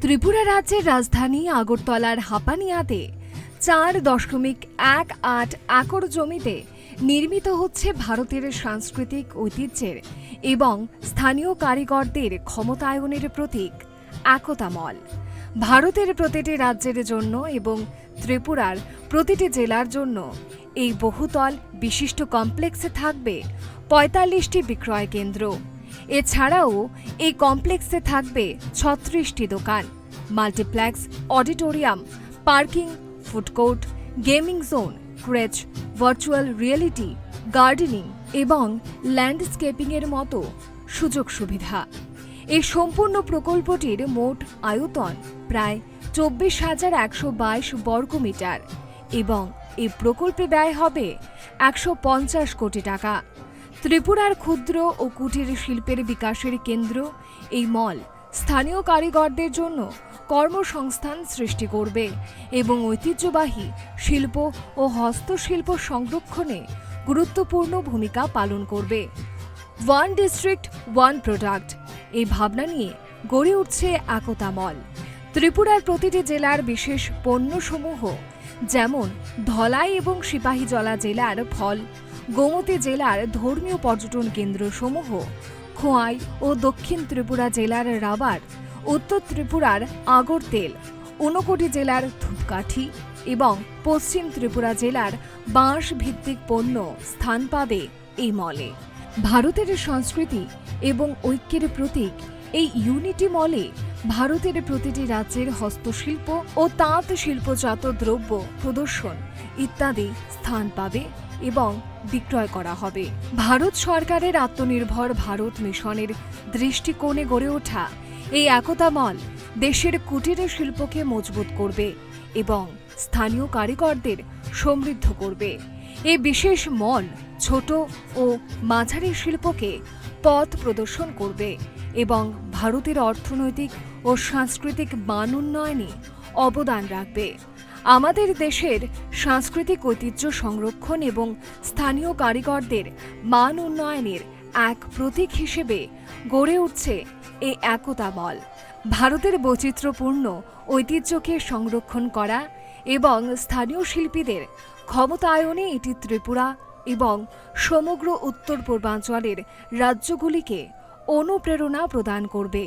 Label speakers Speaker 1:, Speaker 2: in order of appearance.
Speaker 1: ত্রিপুরা রাজ্যের রাজধানী আগরতলার হাপানিয়াতে 4.18 একর জমিতে নির্মিত হচ্ছে ভারতের সাংস্কৃতিক ঐতিহ্যের এবং স্থানীয় কারিগরদের ক্ষমতায়নের প্রতীক একতা মল। ভারতের প্রতিটি রাজ্যের জন্য এবং ত্রিপুরার প্রতিটি জেলার জন্য এই বহুতল বিশিষ্ট কমপ্লেক্সে থাকবে ৪৫টি বিক্রয় কেন্দ্র। এছাড়াও এই কমপ্লেক্সে থাকবে ৩৬টি দোকান, multiplex, auditorium, parking, food court, gaming zone, creche, virtual reality, gardening এবং ল্যান্ডস্কেপিংয়ের মতো সুযোগ সুবিধা। এই সম্পূর্ণ প্রকল্পটির মোট আয়তন প্রায় ২৪,১২২ বর্গমিটার এবং এই প্রকল্পে ব্যয় হবে ১৫০ কোটি টাকা। ত্রিপুরার ক্ষুদ্র ও কুটির শিল্পের বিকাশের কেন্দ্র এই মল স্থানীয় কারিগরদের জন্য কর্মসংস্থান সৃষ্টি করবে এবং ঐতিহ্যবাহী শিল্প ও হস্তশিল্প সংরক্ষণে গুরুত্বপূর্ণ ভূমিকা পালন করবে। ওয়ান ডিস্ট্রিক্ট ওয়ান প্রোডাক্ট এই ভাবনা নিয়ে গড়ে উঠছে একতা মল। ত্রিপুরার প্রতিটি জেলার বিশেষ পণ্যসমূহ যেমন ধলাই এবং সিপাহীজলা জেলার ফল, গোমতী জেলার ধর্মীয় পর্যটন কেন্দ্রসমূহ, খোয়াই ও দক্ষিণ ত্রিপুরা জেলার রাবার, উত্তর ত্রিপুরার আগর তেল, ঊনকোটি জেলার ধূপকাঠি এবং পশ্চিম ত্রিপুরা জেলার বাঁশ ভিত্তিক পণ্য স্থান পাবে এই মলে। ভারতের সংস্কৃতি এবং ঐক্যের প্রতীক এই ইউনিটি মলে ভারতের প্রতিটি রাজ্যের হস্তশিল্প ও তাঁত শিল্পজাত দ্রব্য প্রদর্শন ইত্যাদি স্থান পাবে এবং বিক্রয় করা হবে। ভারত সরকারের আত্মনির্ভর ভারত মিশনের দৃষ্টিকোণে গড়ে ওঠা এই একতা মল দেশের কুটির শিল্পকে মজবুত করবে এবং স্থানীয় কারিগরদের সমৃদ্ধ করবে। এই বিশেষ মল ছোট ও মাঝারি শিল্পকে পথ প্রদর্শন করবে এবং ভারতের অর্থনৈতিক ও সাংস্কৃতিক মান উন্নয়নে অবদান রাখবে। আমাদের দেশের সাংস্কৃতিক ঐতিহ্য সংরক্ষণ এবং স্থানীয় কারিগরদের মান উন্নয়নের এক প্রতীক হিসেবে গড়ে উঠছে এই একতা মল। ভারতের বৈচিত্র্যপূর্ণ ঐতিহ্যকে সংরক্ষণ করা এবং স্থানীয় শিল্পীদের ক্ষমতায়নে এটি ত্রিপুরা এবং সমগ্র উত্তর পূর্বাঞ্চলের রাজ্যগুলিকে অনুপ্রেরণা প্রদান করবে।